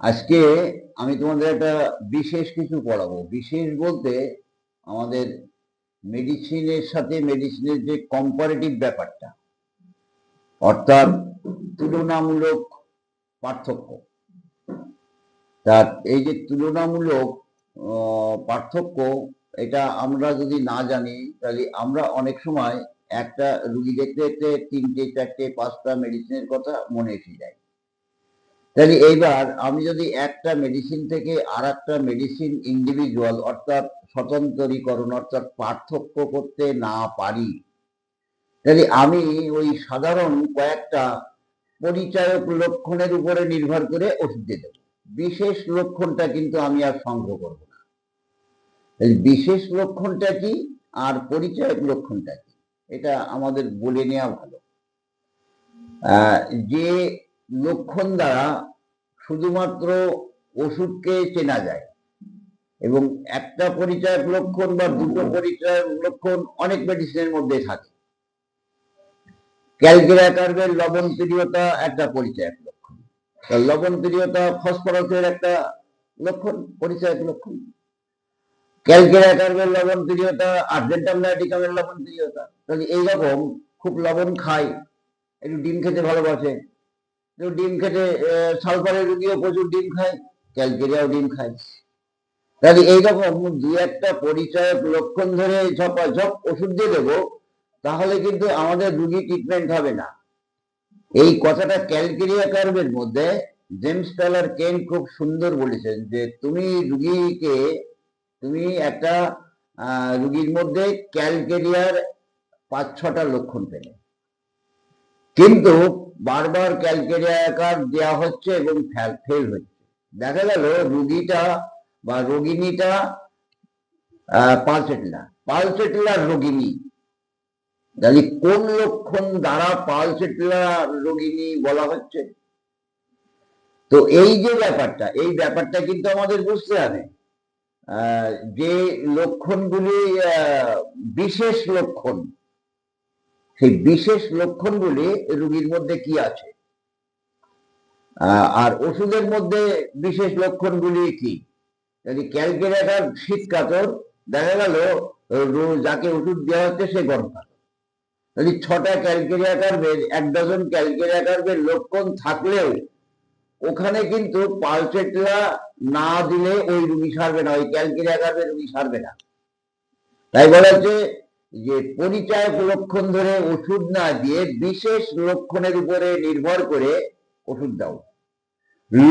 আজকে আমি তোমাদের একটা বিশেষ কিছু পড়াবো। বিশেষ বলতে আমাদের মেডিসিনের সাথে মেডিসিনের যে কম্পারেটিভ ব্যাপারটা, অর্থাৎ তুলনামূলক পার্থক্য। তার এই যে তুলনামূলক পার্থক্য, এটা আমরা যদি না জানি তাহলে আমরা অনেক সময় একটা রুগী দেখতে দেখতে 3টে 4টে 5টা মেডিসিনের কথা মনে এসে যায়। তাহলে এইবার আমি যদি একটা মেডিসিন থেকে আর একটা মেডিসিন ইন্ডিভিজুয়াল অর্থাৎ স্বতন্ত্রীকরণ অর্থাৎ পার্থক্য করতে না পারি, তাহলে আমি ওই সাধারণ কয়েকটা পরিচায়ক লক্ষণের উপরে নির্ভর করে ওষুধ দিয়ে দেবো। বিশেষ লক্ষণটা কিন্তু আমি আর সংগ্রহ করব না। এই বিশেষ লক্ষণটা কি আর পরিচায়ক লক্ষণটা কি, এটা আমাদের বলে নেওয়া ভালো। যে লক্ষণ দ্বারা শুধুমাত্র ওষুধকে চেনা যায়, এবং একটা পরিচয়ক লক্ষণ বা দুটো পরিচয়ক লক্ষণ অনেক মেডিসিনের মধ্যে থাকে। ক্যালকেরিয়া কার্ভের লবণ প্রিয়তা একটা পরিচয়ক লক্ষণ, লবণ প্রিয়তা ফসফরাসের একটা লক্ষণ, পরিচয়ক লক্ষণ। ক্যালকেরিয়া কার্ভের লবণ প্রিয়তা আর্জেন্টাম নাইটিকামের লবণ প্রিয়তা। তাহলে এইরকম খুব লবণ খায়, একটু ডিম খেতে ভালোবাসে, ডিম খেতে সালফারের রুগীও প্রচুর ডিম খায়, ক্যালকেরিয়াও ডিম খায়। তাহলে এইরকম দু একটা পরিচয়ক লক্ষণ ধরে ঝপাঝপ ওষুধ দিয়ে দেবো, তাহলে কিন্তু আমাদের রুগী ট্রিটমেন্ট হবে না। এই কথাটা ক্যালকেরিয়া কার্ভের মধ্যে জেমস টেলর কেন খুব সুন্দর বলেছেন যে তুমি একটা রুগীর মধ্যে ক্যালকেরিয়ার 5-6টা লক্ষণ পেলে, কিন্তু বারবার ক্যালকেরিয়া কার্ভ দেওয়া হচ্ছে এবং ফেল হচ্ছে। দেখা গেল রুগীটা বা রোগিনীটা পালসেটিলার রোগিনী। তাহলে কোন লক্ষণ দ্বারা পালসেটিলার রোগিনী বলা হচ্ছে? তো এই যে ব্যাপারটা, এই ব্যাপারটা কিন্তু আমাদের বুঝতে হবে। যে লক্ষণগুলি বিশেষ লক্ষণ, সেই বিশেষ লক্ষণগুলি রোগীর মধ্যে কি আছে, আর ওষুধের মধ্যে বিশেষ লক্ষণগুলি কি। যদি ক্যালকেরিয়া শীত কাতর, দেখা গেল যাকে ওষুধ দেওয়া হচ্ছে সে গরম কাতর। যদি 6টা ক্যালকেরিয়া কার্ভের 1 ডজন ক্যালকেরিয়া কার্ভের লক্ষণ থাকলেও ওখানে কিন্তু পালসেটিলা না দিলে ওই রুগী সারবে না, ওই ক্যালকেরিয়া কার্ভের রুগী সারবে না। তাই বলা হচ্ছে যে পরিচয়ক লক্ষণ ধরে ওষুধ না দিয়ে বিশেষ লক্ষণের উপরে নির্ভর করে ওষুধ দাও।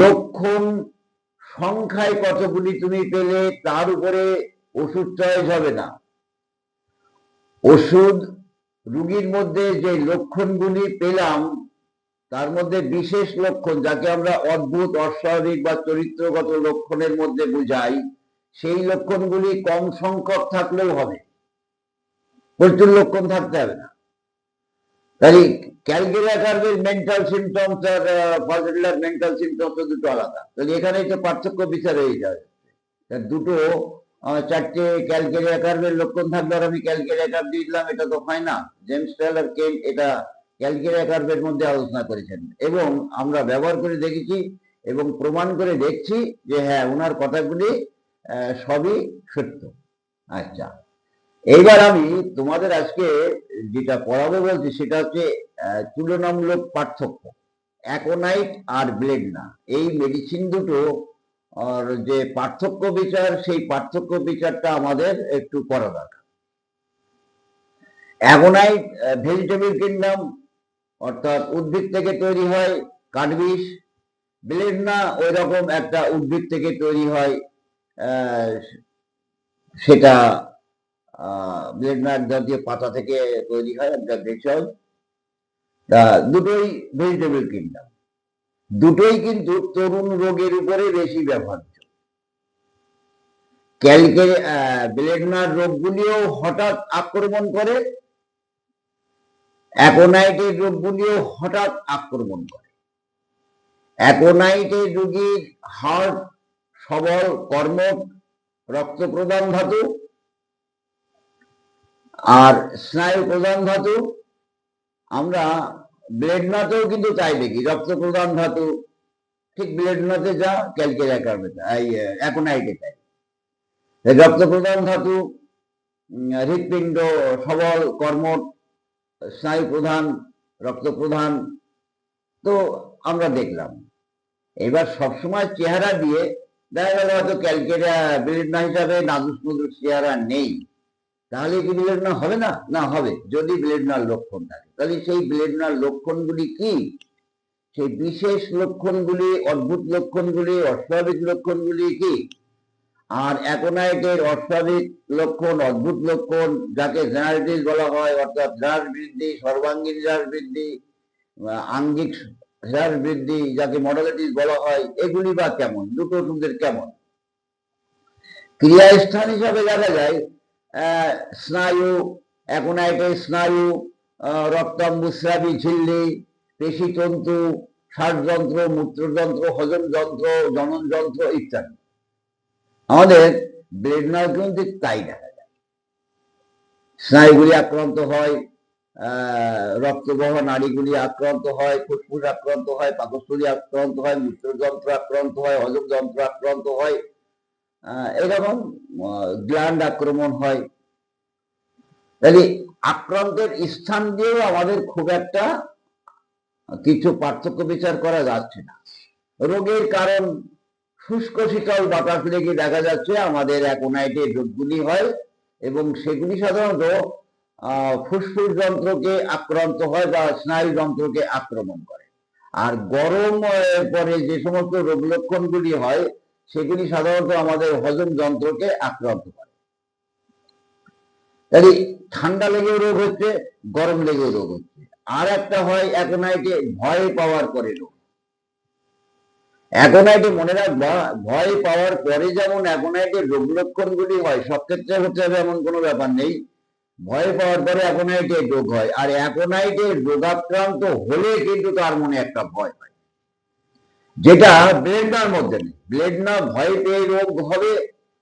লক্ষণ সংখ্যায় কতগুলি তুমি পেলে তার উপরে ওষুধ চয়েস হবে না। ওষুধ রুগীর মধ্যে যে লক্ষণগুলি পেলাম তার মধ্যে বিশেষ লক্ষণ, যাকে আমরা অদ্ভুত, অস্বাভাবিক বা চরিত্রগত লক্ষণের মধ্যে বুঝাই, সেই লক্ষণগুলি কম সংখ্যক থাকলেও হবে, প্রচুর লক্ষণ থাকতে হবে না। তাই ক্যালকেরিয়া কার্ভের মেন্টাল সিমটমস আর পালসেটিলার মেন্টাল সিমটমস দুটো আলাদা। তাহলে এখানেই তো পার্থক্য বিচার হয়ে যায়। দুটো 4টে ক্যালকেরিয়া কার্ভের লক্ষণ থাকলে আর আমি ক্যালকেরিয়া কার্ভ দিয়ে দিলাম, এটা তো হয় না। জেমস টেলর কেন এটা ক্যালকেরিয়া কার্ভের মধ্যে আলোচনা করেছেন এবং আমরা ব্যবহার করে দেখেছি এবং প্রমাণ করে দেখছি যে হ্যাঁ, ওনার কথাগুলি সবই সত্য। আচ্ছা, এইবার আমি তোমাদের আজকে যেটা পড়াবো বলছি সেটা হচ্ছে তুলনামূলক পার্থক্য, অ্যাকোনাইট আর ব্লেডনা। এই মেডিসিন দুটো আর যে পার্থক্য বিচার, সেই পার্থক্য বিচারটা আমাদের একটু করা দরকার। অ্যাকোনাইট ভেজিটেবল কিংডম অর্থাৎ উদ্ভিদ থেকে তৈরি হয় কাঠবিষ। ব্লেডনা ওই রকম একটা উদ্ভিদ থেকে তৈরি হয়, সেটা ব্লেডনা এক জাতীয় পাতা থেকে তৈরি হয়, একটা ভেষজ। দুটোই ভেজিটেবল কিংডম, দুটোই কিন্তু তরুণ রোগের উপরে বেশি ব্যবহার্য। ব্লেডনার রোগগুলিও হঠাৎ আক্রমণ করে, অ্যাকোনাইটের রোগগুলিও হঠাৎ আক্রমণ করে। অ্যাকোনাইটের রোগীর হার্ট সবল, কর্মঠ, রক্ত প্রদান ধাতু আর স্নায়ু প্রদান ধাতু। আমরা ব্লেডনাতেও কিন্তু তাই দেখি, রক্ত প্রদান ধাতু, ঠিক ব্লেডনাতে যা, ক্যালকেরিয়া কার্বেটা এই অ্যাকোনাইটে তাই। রক্ত প্রধান ধাতু, হৃৎপিণ্ড সবল, কর্মঠ, স্নায়ু প্রধান, রক্ত প্রধান, তো আমরা দেখলাম। এবার সবসময় চেহারা দিয়ে দেখা গেল হয়তো ক্যালকেরিয়া ব্লেডনা হিসাবে নাদুস নুদুস চেহারা নেই, তাহলে কি ব্লেডনা হবে না? না, হবে, যদি ব্লেডনার লক্ষণ থাকে। তাহলে সেই ব্লেডনার লক্ষণগুলি কি? সেই বিশেষ লক্ষণগুলি, অদ্ভুত লক্ষণগুলি, অস্বাভাবিক লক্ষণগুলি কি? আর অ্যাকোনাইটের অস্বাভাবিক লক্ষণ, অদ্ভুত লক্ষণ, যাকে জেনারেটিস বলা হয়, অর্থাৎ হ্রাস বৃদ্ধি, সর্বাঙ্গীন হ্রাস বৃদ্ধি, আঙ্গিক হ্রাস বৃদ্ধি, যাকে মডালিটিস বলা হয়, এগুলি বা কেমন? দুটো দুধের কেমন? ক্রিয়াস্থান হিসাবে দেখা যায় স্নায়ু, অ্যাকোনাইটের স্নায়ু, রক্তাম্বুস্রাবী ঝিল্লি, পেশিতন্তু, শ্বাসযন্ত্র, মূত্রযন্ত্র, হজম যন্ত্র, জনন যন্ত্র ইত্যাদি। আমাদের ব্লেডনার কিন্তু তাই দেখা যায়। স্নায়ুগুলি আক্রান্ত হয়, রক্তবহ নাড়িগুলি আক্রান্ত হয়, ফুসফুস আক্রান্ত হয়, পাকস্থলী আক্রান্ত হয়, মূত্রযন্ত্র আক্রান্ত হয়, হজম যন্ত্র আক্রান্ত হয়, এরকম গ্ল্যান্ড আক্রমণ হয়। তাহলে আক্রান্তের স্থান দিয়েও আমাদের খুব একটা কিছু পার্থক্য বিচার করা যাচ্ছে না। রোগের কারণ শুষ্ক শীতল বাতাস লেগে দেখা যাচ্ছে আমাদের অ্যাকোনাইটের রোগগুলি হয়, এবং সেগুলি সাধারণত ফুসফুস যন্ত্রকে আক্রান্ত হয় বা স্নায়ু যন্ত্রকে আক্রমণ করে। আর গরম পরে যে সমস্ত রোগ লক্ষণগুলি হয় সেগুলি সাধারণত আমাদের হজম যন্ত্রকে আক্রান্ত করে। তাহলে ঠান্ডা লেগেও রোগ হচ্ছে, গরম লেগেও রোগ হচ্ছে। আর একটা হয় অ্যাকোনাইটে ভয় পাওয়ার পরে রোগ। অ্যাকোনাইটে মনে রাখবা, ভয় পাওয়ার পরে যেমন অ্যাকোনাইটের রোগ লক্ষণগুলি হয়, সব ক্ষেত্রে হচ্ছে এমন কোনো ব্যাপার নেই। ভয় পাওয়ার পরে অ্যাকোনাইটের রোগ হয়, আর অ্যাকোনাইটের রোগাক্রান্ত হলে কিন্তু তার মনে একটা ভয় হয়, যেটা ব্লেডনার মধ্যে নেই। ব্লেডনা ভয় পেয়ে রোগ হবে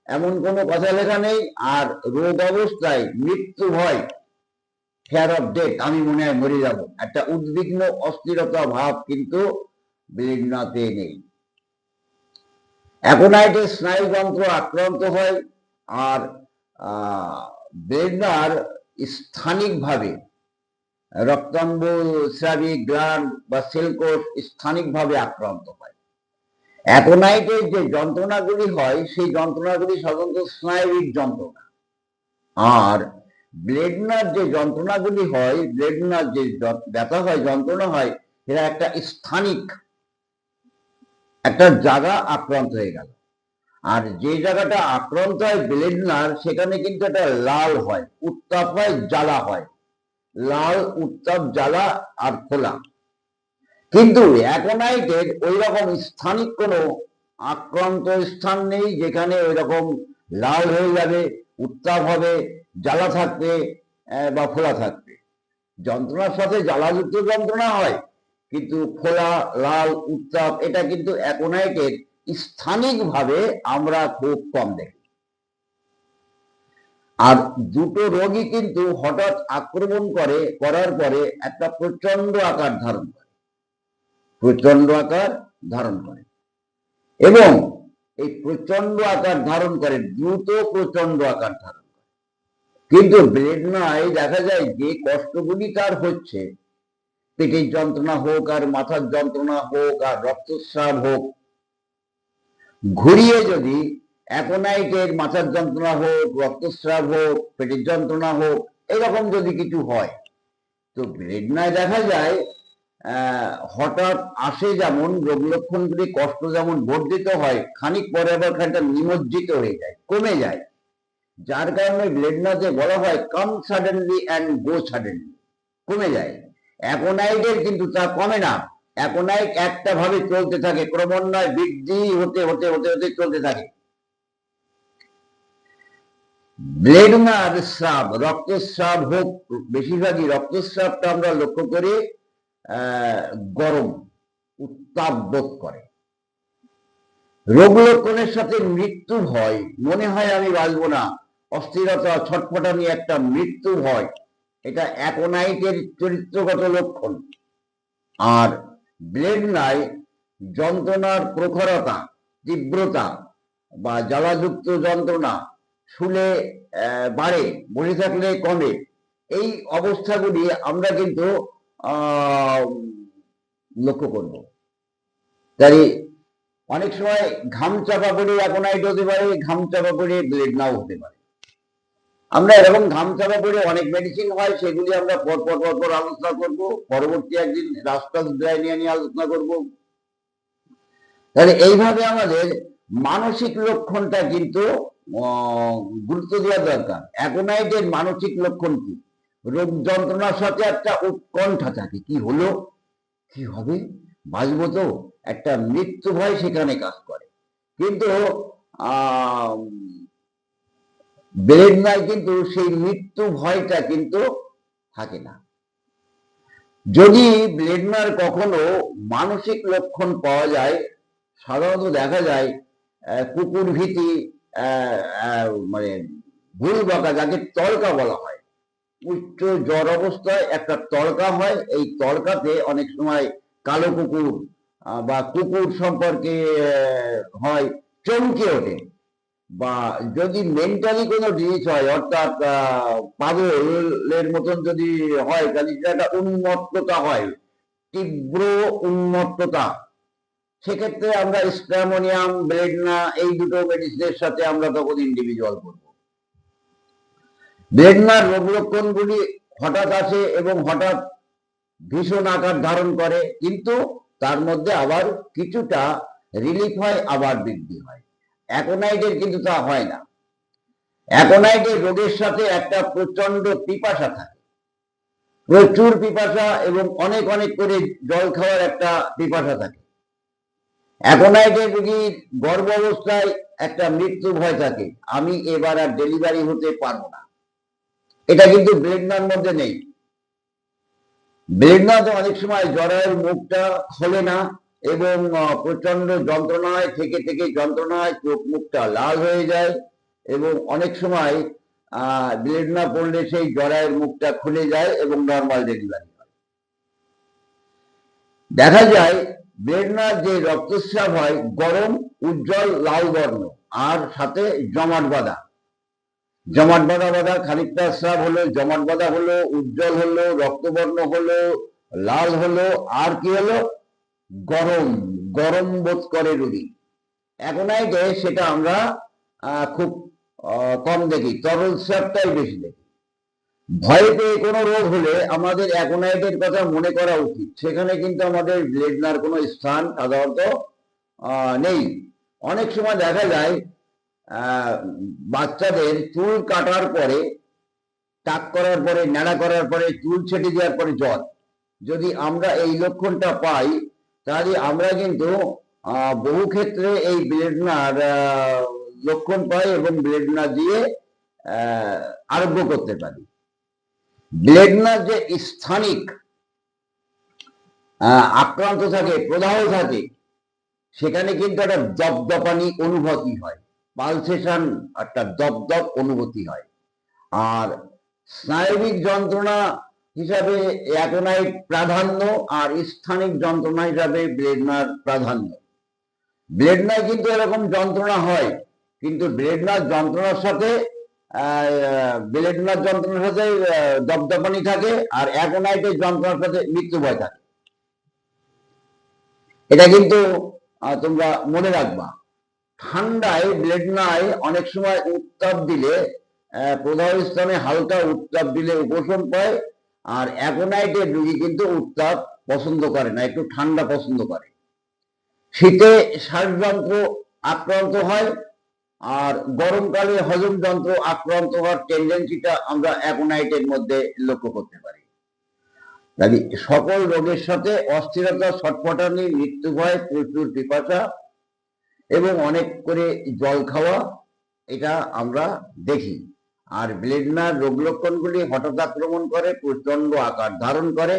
এমন কোনো কথা লেখা নেই, আর রোগ অবস্থায় মৃত্যু ভয়, ফিয়ার অফ ডেথ, আমি মনে হয় মরে যাব, একটা উদ্বিগ্ন অস্থিরতা ভাব কিন্তু ব্লেডনাতে নেই। অ্যাকোনাইটের স্নায়ুযন্ত্র আক্রান্ত হয়, আর ব্লেডনার স্থানিকভাবে রক্তাম্বস্রাবী গ্ল্যান্ড বা সেলকোষ স্থানিকভাবে আক্রান্ত হয়। অ্যাকোনাইটের যে যন্ত্রণাগুলি হয় সেই যন্ত্রণাগুলি সাধারণত স্নায়বিক যন্ত্রণা, আর ব্লেডনার যে যন্ত্রণাগুলি হয়, ব্লেডনার যে ব্যথা হয়, যন্ত্রণা হয়, এরা একটা স্থানিক একটা জায়গা আক্রান্ত হয়ে গেল। আর যে জায়গাটা আক্রান্ত হয় ব্লেডনার, সেখানে কিন্তু একটা লাল হয়, উত্তাপ হয়, জ্বালা হয়, লাল উত্তাপ জ্বালা আর খোলা। কিন্তু অ্যাকোনাইটের ওই রকম স্থানিক কোনো আক্রান্ত স্থান নেই যেখানে ওই রকম লাল হয়ে যাবে, উত্তাপ হবে, জ্বালা থাকবে বা ফোলা থাকবে। যন্ত্রণার সাথে জ্বালাযুক্ত যন্ত্রণা হয়, কিন্তু ফোলা, লাল, উত্তাপ এটা কিন্তু অ্যাকোনাইটের স্থানিকভাবে আমরা খুব কম দেখি। আর দুটো রোগই কিন্তু হঠাৎ আক্রমণ করার পরে একটা প্রচন্ড আকার ধারণ করে, প্রচন্ড আকার ধারণ করে, এবং এই প্রচন্ড আকার ধারণ করে, দ্রুত প্রচন্ড আকার ধারণ করে। কিন্তু ব্লেডনায় দেখা যায় যে কষ্টগুলি তার হচ্ছে, পেটের যন্ত্রণা হোক আর মাথার যন্ত্রণা হোক আর রক্তস্রাব হোক, ঘুরিয়ে যদি অ্যাকোনাইটের মাথার যন্ত্রণা হোক, রক্তস্রাব হোক, পেটের যন্ত্রণা হোক, এরকম যদি কিছু হয়, তো ব্লেডনায় দেখা যায় হঠাৎ আসে যেমন রোগ লক্ষণগুলি, কষ্ট যেমন বর্ধিত হয়, খানিক পরে আবার খানিকটা নিমজ্জিত হয়ে যায়, কমে যায়, যার কারণে ব্লেডনাতে বলা হয় কাম সাডেনলি অ্যান্ড গো সাডেনলি, কমে যায়। অ্যাকোনাইটের কিন্তু তা কমে না, অ্যাকোনাইট একটা ভাবে চলতে থাকে, ক্রমান্বয়ে বৃদ্ধি হতে হতে হতে হতে চলতে থাকে। ব্লেডনার স্রাব, রক্তস্রাব হোক, বেশিরভাগই রক্তস্রাবটা আমরা লক্ষ্য করি গরম, উত্তাপ বোধ করে। রোগ লক্ষণের সাথে মৃত্যু ভয়, মনে হয় আমি বাঁচবো না, অস্থিরতা, ছটফটানি, একটা মৃত্যু ভয়, এটা অ্যাকোনাইটের চরিত্রগত লক্ষণ। আর ব্লেডনায় যন্ত্রণার প্রখরতা, তীব্রতা বা জ্বালাযুক্ত যন্ত্রণা শুলে বাড়ে, বসে থাকলে কমে, এই অবস্থাগুলি আমরা কিন্তু লক্ষ্য করব। তাই অনেক সময় ঘাম চাপা পড়ে অ্যাকোনাইট হতে পারে, ঘাম চাপা পড়ে ব্লেডনাও হতে পারে। আমরা এরকম ঘাম চাপা পড়ে অনেক মেডিসিন হয়, সেগুলি আমরা পর আলোচনা করব, পরবর্তী একদিন রাস্টাস ড্রাইনিয়া নিয়ে আলোচনা করব। তাহলে এইভাবে আমাদের মানসিক লক্ষণটা কিন্তু গুরুত্ব দেওয়া দরকার। অ্যাকোনাইটের মানসিক লক্ষণ কি? রোগ যন্ত্রণার সাথে একটা উৎকণ্ঠা থাকে, কি হলো, কি হবে, বাঁচবো তো, একটা মৃত্যু ভয় সেখানে কাজ করে। কিন্তু ব্লেডনায় কিন্তু সেই মৃত্যু ভয়টা কিন্তু থাকে না। যদি ব্লেডনার কখনো মানসিক লক্ষণ পাওয়া যায়, সাধারণত দেখা যায় কুকুর ভীতি, মানে ভুল বকা, যাকে তড়কা বলা হয়, উচ্চ জ্বর অবস্থায় একটা তড়কা হয়, এই তড়কাতে অনেক সময় কালো কুকুর বা কুকুর সম্পর্কে হয়, চমকে ওঠে। বা যদি মেন্টালি কোনো জিনিস হয়, অর্থাৎ পাগলের মতন যদি হয়, তাহলে একটা উন্মত্ততা হয়, তীব্র উন্মত্ততা, সেক্ষেত্রে আমরা স্ট্রামোনিয়াম, ব্লেডনা এই দুটো মেডিসিনের সাথে আমরা তখন ইন্ডিভিজুয়াল করব। ব্লেডনার রোগ লক্ষণগুলি হঠাৎ আসে এবং হঠাৎ ভীষণ আকার ধারণ করে, কিন্তু তার মধ্যে আবার কিছুটা রিলিফ হয়, আবার বৃদ্ধি হয়। অ্যাকোনাইটের কিন্তু তা হয় না। অ্যাকোনাইটের রোগের সাথে একটা প্রচন্ড পিপাসা থাকে, প্রচুর পিপাসা, এবং অনেক অনেক করে জল খাওয়ার একটা পিপাসা থাকে। অ্যাকোনাইটের রোগীর গর্ভ অবস্থায় একটা মৃত্যু ভয় থাকে, আমি এবার আর ডেলিভারি হতে পারবো না। এটা কিন্তু ব্লেডনার মধ্যে নেই। ব্লেডনাতে অনেক সময় জরায়ুর মুখটা খোলে না এবং প্রচন্ড যন্ত্রণায় থেকে থেকে যন্ত্রণায় চোখ মুখটা লাল হয়ে যায়, এবং অনেক সময় ব্লেডনা পড়লে সেই জরায়ুর মুখটা খুলে যায় এবং নর্মাল ডেলিভারি হয়। দেখা যায় ব্লেডনার যে রক্তস্রাব হয় গরম, উজ্জ্বল লাল বর্ণ, আর সাথে জমাট বাঁধা, জমাট বাঁধা বাঁধা, খানিকটা স্রাব হলো, জমাট বাঁধা হলো, উজ্জ্বল হলো, রক্তবর্ণ হলো, লাল হলো, আর কি হলো, গরম, গরম বোধ করে রোগী। অ্যাকোনাইটে সেটা আমরা খুব কম দেখি, তরল স্রাবটাই বেশি দেখি। ভয় পেয়ে কোনো রোগ হলে আমাদের অ্যাকোনাইটের কথা মনে করা উচিত, সেখানে কিন্তু আমাদের ব্লেডনার কোনো স্থান সাধারণত নেই। অনেক সময় দেখা যায় বাচ্চাদের চুল কাটার পরে, টাক করার পরে, ন্যাড়া করার পরে, চুল ছেটে দেওয়ার পরে জ্বর, যদি আমরা এই লক্ষণটা পাই, তাহলে আমরা কিন্তু বহু ক্ষেত্রে এই ব্লেডনার লক্ষণ পাই এবং ব্লেডনা দিয়ে আরোগ্য করতে পারি। ব্লেডনার যে স্থানিক আক্রান্ত থাকে, প্রদাহ থাকে, সেখানে কিন্তু একটা দপদপানি অনুভূতি হয়, পালসেশন, একটা দপদপ অনুভূতি হয়। আর স্নায়বিক যন্ত্রণা হিসাবে অ্যাকোনাইট প্রাধান্য, আর স্থানিক যন্ত্রণা হিসাবে ব্লেডনার প্রাধান্য। ব্লেডনায় কিন্তু এরকম যন্ত্রণা হয়, কিন্তু ব্লেডনার যন্ত্রণার সাথে দপদপানি থাকে, আর অ্যাকোনাইটের যন্ত্রণার সাথে মৃত্যু ভয় থাকে। এটা কিন্তু তোমরা মনে রাখবা। ঠান্ডায় ব্লেডনায় অনেক সময় উত্তাপ দিলে, প্রদাহ স্থানে হালকা উত্তাপ দিলে উপশম পায়, আর অ্যাকোনাইটের রোগী কিন্তু উত্তাপ পছন্দ করে না, একটু ঠান্ডা পছন্দ করে। শীতে শ্বাসযন্ত্র আক্রান্ত হয়, আর গরমকালে হজম যন্ত্র আক্রান্ত হওয়ার টেন্ডেন্সিটা আমরা অ্যাকোনাইটের মধ্যে লক্ষ্য করতে পারি। সকল রোগের সাথে অস্থিরতা, ছটফটানি, মৃত্যু ভয়, প্রচুর পিপাসা এবং অনেক করে জল খাওয়া, এটা আমরা দেখি। আর ব্লেডনার রোগ লক্ষণগুলি হঠাৎ আক্রমণ করে, প্রচন্ড আকার ধারণ করে,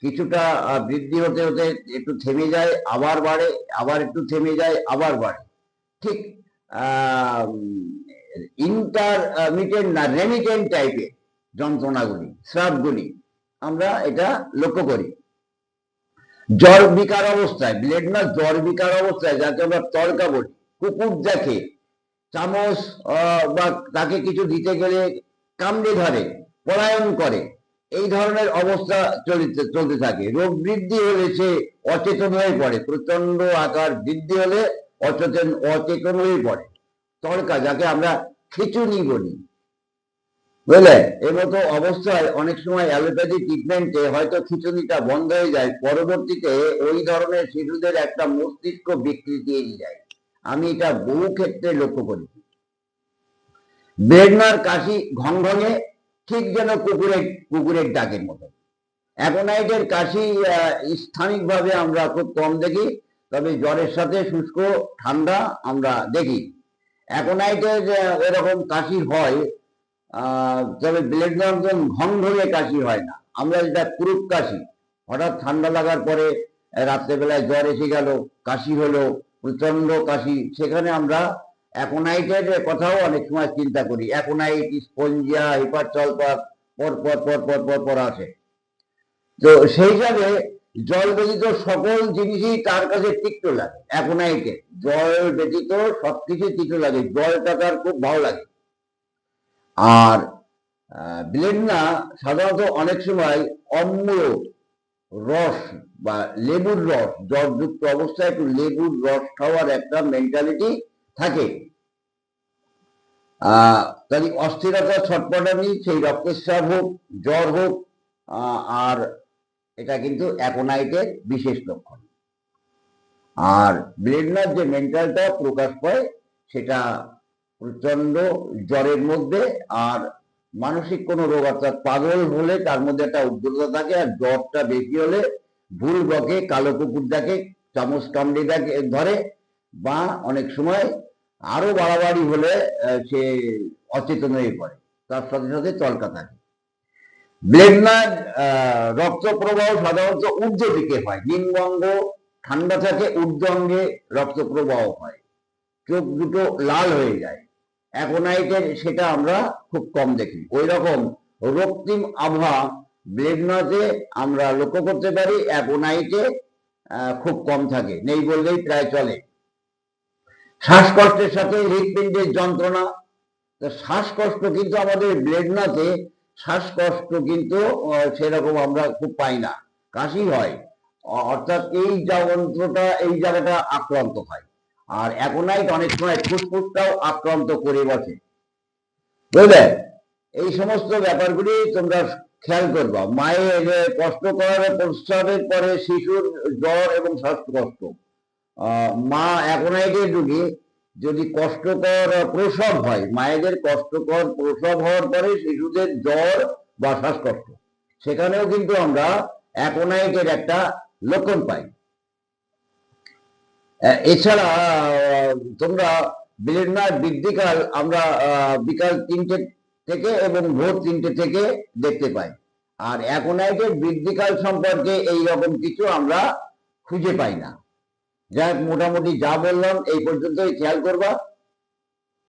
কিছুটা বৃদ্ধি হতে হতে একটু থেমে যায়, আবার বাড়ে, আবার একটু থেমে যায়, আবার বাড়ে। ঠিক ইন্টারমিটেন্ট না, রেমিটেন্ট টাইপের যন্ত্রণাগুলি, স্রাবগুলি আমরা এটা লক্ষ্য করি। জ্বর বিকার অবস্থায়, ব্লেড না জ্বর বিকার অবস্থায়, যাকে আমরা তর্কা বলি, কুকুর দেখে চামচ বা তাকে কিছু দিতে গেলে কামড়ে ধরে, পলায়ন করে, এই ধরনের অবস্থা চলতে থাকে। রোগ বৃদ্ধি হলে সে অচেতন হয়ে পড়ে, প্রচন্ড আকার বৃদ্ধি হলে অচেতন হয়ে পড়ে। তড়কা, যাকে আমরা খিচুনি বলি, বুঝলে, এর মতো অবস্থায় অনেক সময় অ্যালোপ্যাথি ট্রিটমেন্টে হয়তো খিচুনিটা বন্ধ হয়ে যায়, পরবর্তীতে ওই ধরনের শিশুদের একটা মস্তিষ্ক বিকৃতি এড়িয়ে যায়। আমি এটা বহু ক্ষেত্রে লক্ষ্য করি। বেদনার কাশি ঘনঘনে, ঠিক যেন কুকুরের ডাকের মতো। অ্যাকোনাইটের কাশি স্থানিকভাবে আমরা খুব কম দেখি, তবে জ্বরের সাথে শুষ্ক ঠান্ডা আমরা দেখি। অ্যাকোনাইটের এরকম কাশি হয়, তবে ব্লেড জনসন ঘনঘনে কাশি হয় না। আমরা যেটা কুরুপ কাশি, হঠাৎ ঠান্ডা লাগার পরে রাত্রেবেলায় জ্বর এসে গেল, কাশি হলো, প্রচন্ড কাশি, সেখানে আমরা অ্যাকোনাইটের কথাও অনেক সময় চিন্তা করি। অ্যাকোনাইট, স্পঞ্জিয়া, হিপারচলপাস পর পর পর পর পর পর আসে। তো সেই হিসাবে জল ব্যতীত সকল জিনিসই তার কাছে তিক্ত লাগে। অ্যাকোনাইটে জল ব্যতীত সবকিছু তিক্ত লাগে, জলটা তার খুব ভালো লাগে। আর ব্লেডনা সাধারণত অনেক সময় অম্ল রস বা লেবুর রস, জ্বরযুক্ত অবস্থায় একটু লেবুর রস খাওয়ার একটা মেন্টালিটি থাকে। তাই অস্থিরতা, ছটপটানি, সেই রক্তস্রাব হোক, জ্বর হোক, আর এটা কিন্তু অ্যাকোনাইটের বিশেষ লক্ষণ। আর ব্লেডনার যে মেন্টালটা প্রকাশ পায় সেটা প্রচন্ড জ্বরের মধ্যে, আর মানসিক কোনো রোগ, অর্থাৎ পাগল হলে তার মধ্যে একটা উগ্রতা থাকে, আর জ্বরটা বেশি হলে ভুল বকে, কালো কুকুর দেখে, চামচ কামড়ে ধরে, বা অনেক সময় আরো বাড়াবাড়ি হলে সে অচেতন হয়ে পড়ে, তার সাথে সাথে তলকা থাকে। ব্লেডনার রক্ত প্রবাহ সাধারণত ঊর্ধ্ব দিকে হয়, নিম্নাঙ্গ ঠান্ডা থাকে, ঊর্ধ্ব অঙ্গে রক্ত প্রবাহ হয়, চোখ দুটো লাল হয়ে যায়। অ্যাকোনাইটের সেটা আমরা খুব কম দেখি। ওই রকম রক্তিম আভা ব্লেডনাতে আমরা লক্ষ্য করতে পারি, অ্যাকোনাইটে খুব কম থাকে, নেই বললেই প্রায় চলে। শ্বাসকষ্টের সাথে হৃৎপিণ্ডের যন্ত্রণা, শ্বাসকষ্ট কিন্তু আমাদের ব্লেডনাতে শ্বাসকষ্ট কিন্তু সেরকম আমরা খুব পাই না, কাশি হয়, অর্থাৎ এই যন্ত্রটা, এই জায়গাটা আক্রান্ত হয়। আর অ্যাকোনাইট অনেক সময় ফুসফুসটাও আক্রান্ত করে বসে, বুঝলে। এই সমস্ত ব্যাপারগুলি তোমরা খেয়াল করবা। মায়ের কষ্টকর প্রস্রাবের পরে শিশুর জ্বর এবং শ্বাসকষ্ট, মা অ্যাকোনাইটের রোগী যদি কষ্টকর প্রসব হয়, মায়েদের কষ্টকর প্রসব হওয়ার পরে শিশুদের জ্বর বা শ্বাসকষ্ট, সেখানেও কিন্তু আমরা অ্যাকোনাইটের একটা লক্ষণ পাই। এছাড়া তোমরা ব্লেডনার বৃদ্ধিকাল আমরা বিকাল 3টে থেকে এবং ভোর 3টে থেকে দেখতে পাই। আর অ্যাকোনাইটের বৃদ্ধিকাল সম্পর্কে এই রকম কিছু আমরা খুঁজে পাই না। যাক, মোটামুটি যা বললাম এই পর্যন্তই খেয়াল করবা।